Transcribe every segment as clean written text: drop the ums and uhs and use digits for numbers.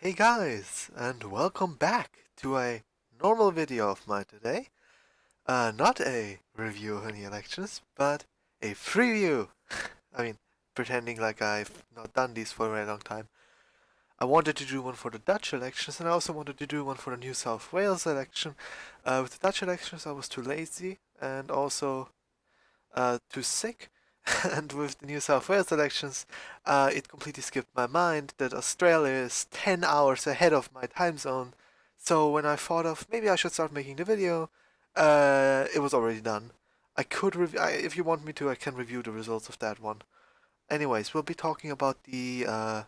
Hey guys, and welcome back to a normal video of mine today. Not a review of any elections, but a preview. I mean, pretending like I've not done these for a very long time. I wanted to do one for the Dutch elections, and I also wanted to do one for the New South Wales election. With the Dutch elections, I was too lazy and also too sick. And with the New South Wales elections, it completely skipped my mind that Australia is 10 hours ahead of my time zone. So when I thought of maybe I should start making the video, it was already done. I could if you want me to, I can review the results of that one. Anyways, we'll be talking about the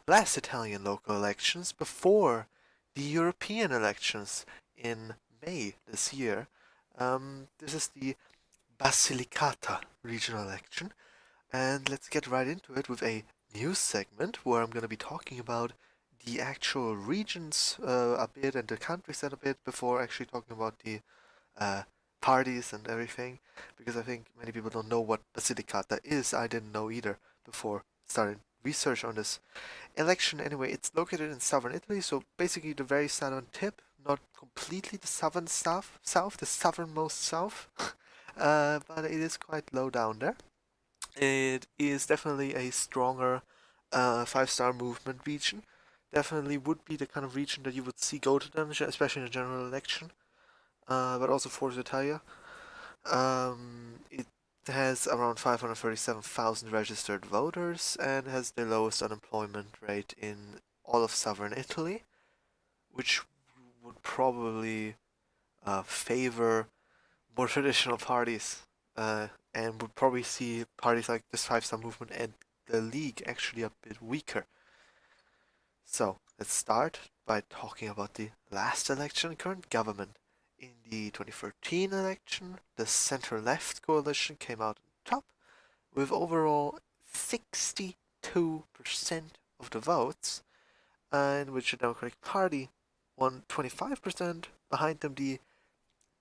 last Italian local elections before the European elections in May this year. This is the Basilicata regional election. And let's get right into it with a news segment where I'm going to be talking about the actual regions a bit and the countries a bit before actually talking about the uh, parties and everything. Because I think many people don't know what Basilicata is. I didn't know either before starting research on this election. Anyway, it's located in southern Italy, so basically the very southern tip, not completely the southern south, the southernmost south, but it is quite low down there. It is definitely a stronger five-star movement region. Definitely would be the kind of region that you would see go to them, especially in a general election. But also Forza Italia. It has around 537,000 registered voters and has the lowest unemployment rate in all of southern Italy, which would probably favor more traditional parties, and would probably see parties like this Five Star Movement and the League actually a bit weaker. So let's start by talking about the last election, current government. In the 2013 election, the center-left coalition came out on top with overall 62% of the votes, and which the Democratic Party won 25%. Behind them, the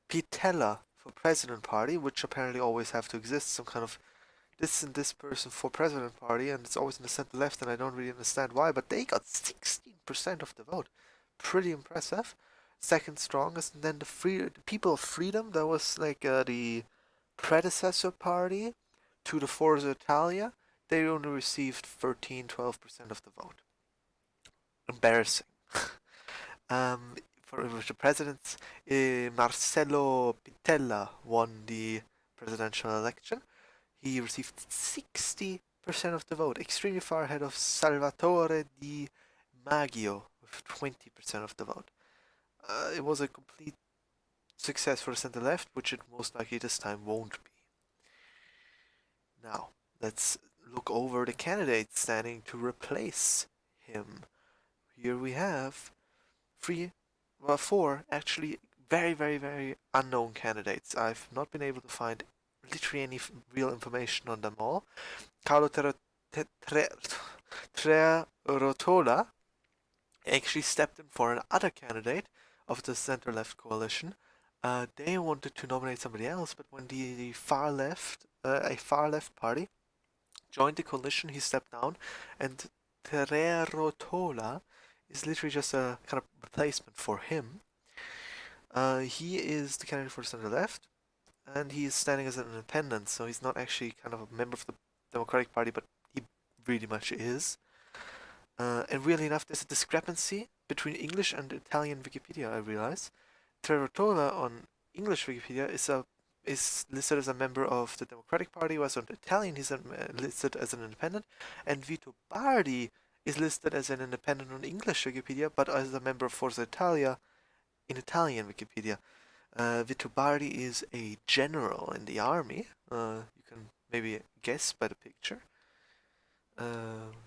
Pitella for President Party, which apparently always have to exist, some kind of this and this person for President Party, and it's always in the center left, and I don't really understand why, but they got 16% of the vote. Pretty impressive. Second strongest, and then the People of Freedom, that was like the predecessor party to the Forza Italia. They only received 13-12% of the vote. Embarrassing. For the presidents, Marcello Pitella won the presidential election. He received 60% of the vote, extremely far ahead of Salvatore Di Maggio with 20% of the vote. It was a complete success for the center left, which it most likely this time won't be. Now, let's look over the candidates standing to replace him. Here we have four actually very, very, very unknown candidates. I've not been able to find literally any real information on them all. Carlo Trerotola actually stepped in for another candidate of the center-left coalition. They wanted to nominate somebody else, but when the far left, a far left party, joined the coalition, he stepped down, and Trerotola is literally just a kind of replacement for him. He is the candidate for the center left, and he is standing as an independent, so he's not actually kind of a member of the Democratic Party, but he really much is. And weirdly enough, there's a discrepancy between English and Italian Wikipedia, I realize. Trerotola on English Wikipedia is listed as a member of the Democratic Party, whereas on Italian he's listed as an independent, and Vito Bardi is listed as an independent on English Wikipedia, but as a member of Forza Italia in Italian Wikipedia. Vito Bardi is a general in the army. You can maybe guess by the picture.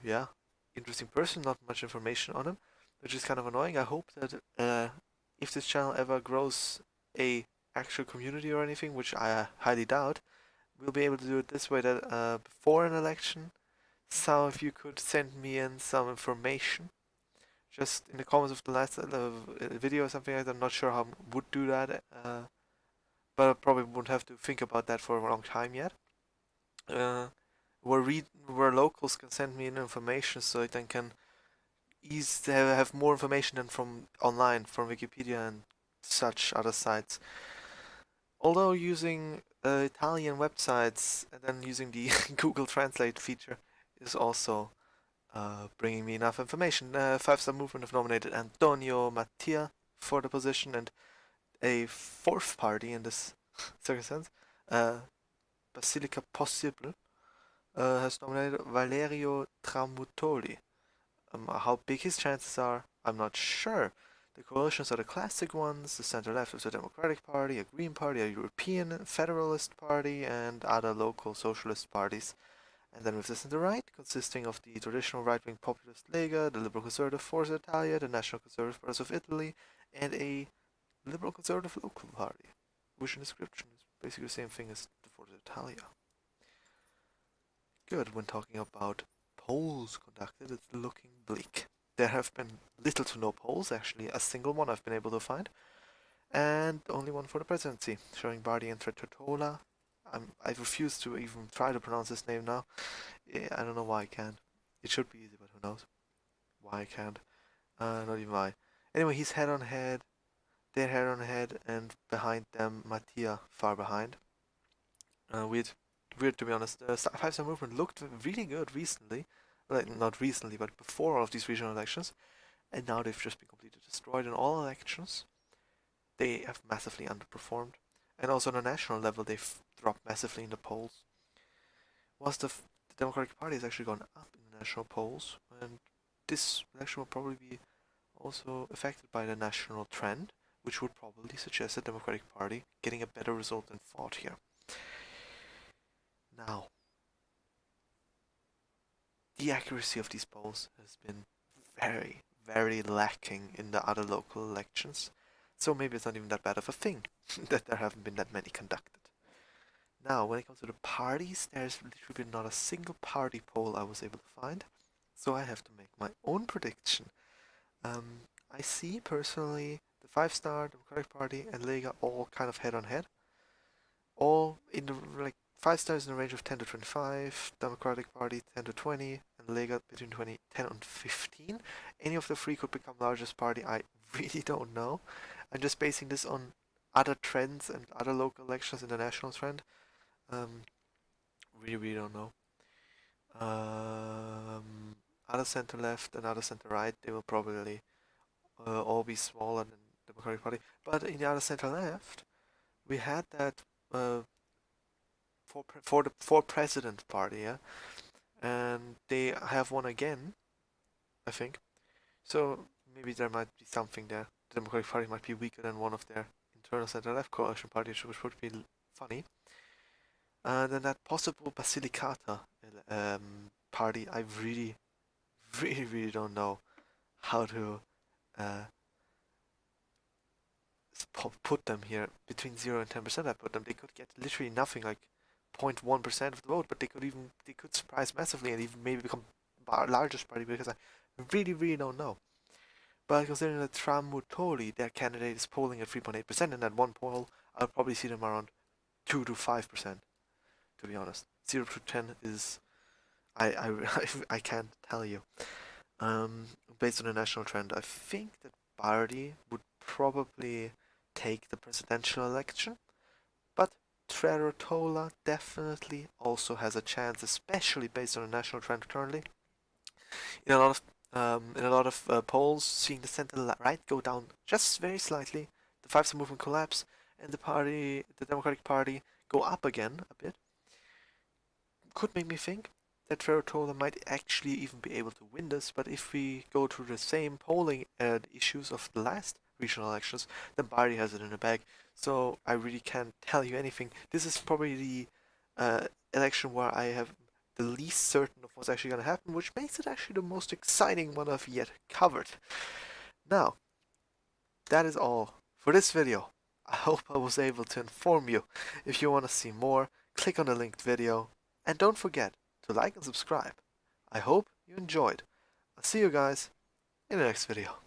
Yeah, interesting person, not much information on him, which is kind of annoying. I hope that if this channel ever grows a actual community or anything, which I highly doubt, we'll be able to do it this way that before an election, some of you could send me in some information. Just in the comments of the last video or something like that. I'm not sure how I would do that, but I probably won't have to think about that for a long time yet. Where locals can send me in information so I then can have more information than from online, from Wikipedia and such other sites. Although using Italian websites and then using the Google Translate feature is also bringing me enough information. Five Star Movement have nominated Antonio Mattia for the position, and a fourth party in this circumstance, Basilica Possible, has nominated Valerio Tramutoli. How big his chances are, I'm not sure. The coalitions are the classic ones: the center-left is a Democratic Party, a Green Party, a European Federalist Party, and other local socialist parties. And then with the center-right, consisting of the traditional right-wing populist Lega, the Liberal Conservative Forza Italia, the National Conservative Brothers of Italy, and a Liberal Conservative local party, which in description is basically the same thing as the Forza Italia. Good, when talking about polls conducted, it's looking bleak. There have been little to no polls, actually a single one I've been able to find, and only one for the presidency, showing Bardi and Tretola. I refuse to even try to pronounce his name now. I don't know why I can't. It should be easy, but who knows why I can't. Not even why. Anyway, he's head on head, they're head on head, and behind them, Mattia far behind. Weird to be honest. The Five Star Movement looked really good recently. Like, not recently, but before all of these regional elections. And now they've just been completely destroyed in all elections. They have massively underperformed. And also on a national level, they've dropped massively in the polls. Whilst the Democratic Party has actually gone up in the national polls, and this election will probably be also affected by the national trend, which would probably suggest the Democratic Party getting a better result than thought here. Now, the accuracy of these polls has been very, very lacking in the other local elections, so maybe it's not even that bad of a thing that there haven't been that many conducted. Now, when it comes to the parties, there's literally been not a single party poll I was able to find, so I have to make my own prediction. I see personally the Five Star, Democratic Party, and Lega all kind of head on head, all in the like 5 stars in the range of 10 to 25, Democratic Party 10 to 20, and Lega between 10 and 15. Any of the three could become largest party, I really don't know. I'm just basing this on other trends and other local elections in the national trend. Really don't know. Other center left and other center right, they will probably all be smaller than Democratic Party. But in the other center left, we had that for president party, yeah, and they have one again, I think. So maybe there might be something there. The Democratic Party might be weaker than one of their internal center-left coalition parties, which would be funny. And then that possible Basilicata party, I really don't know how to put them here. Between 0 and 10% I put them. They could get literally nothing, like 0.1% of the vote, but they could surprise massively and even maybe become largest party, because I really don't know. But considering that Tramutoli, their candidate, is polling at 3.8%, in that one poll, I'll probably see them around 2 to 5%, to be honest. 0 to 10 is, I can't tell you. Based on the national trend, I think that Bardi would probably take the presidential election, but Trerotola definitely also has a chance, especially based on the national trend currently. In a lot of polls, seeing the center right go down just very slightly, the Five Star Movement collapse, and the Democratic Party, go up again a bit, could make me think that Trerotola might actually even be able to win this. But if we go through the same polling issues of the last regional elections, then Bardi has it in the bag. So I really can't tell you anything. This is probably the election where I have the least certain of what's actually going to happen, which makes it actually the most exciting one I've yet covered. Now, that is all for this video. I hope I was able to inform you. If you want to see more, click on the linked video, and don't forget to like and subscribe. I hope you enjoyed. I'll see you guys in the next video.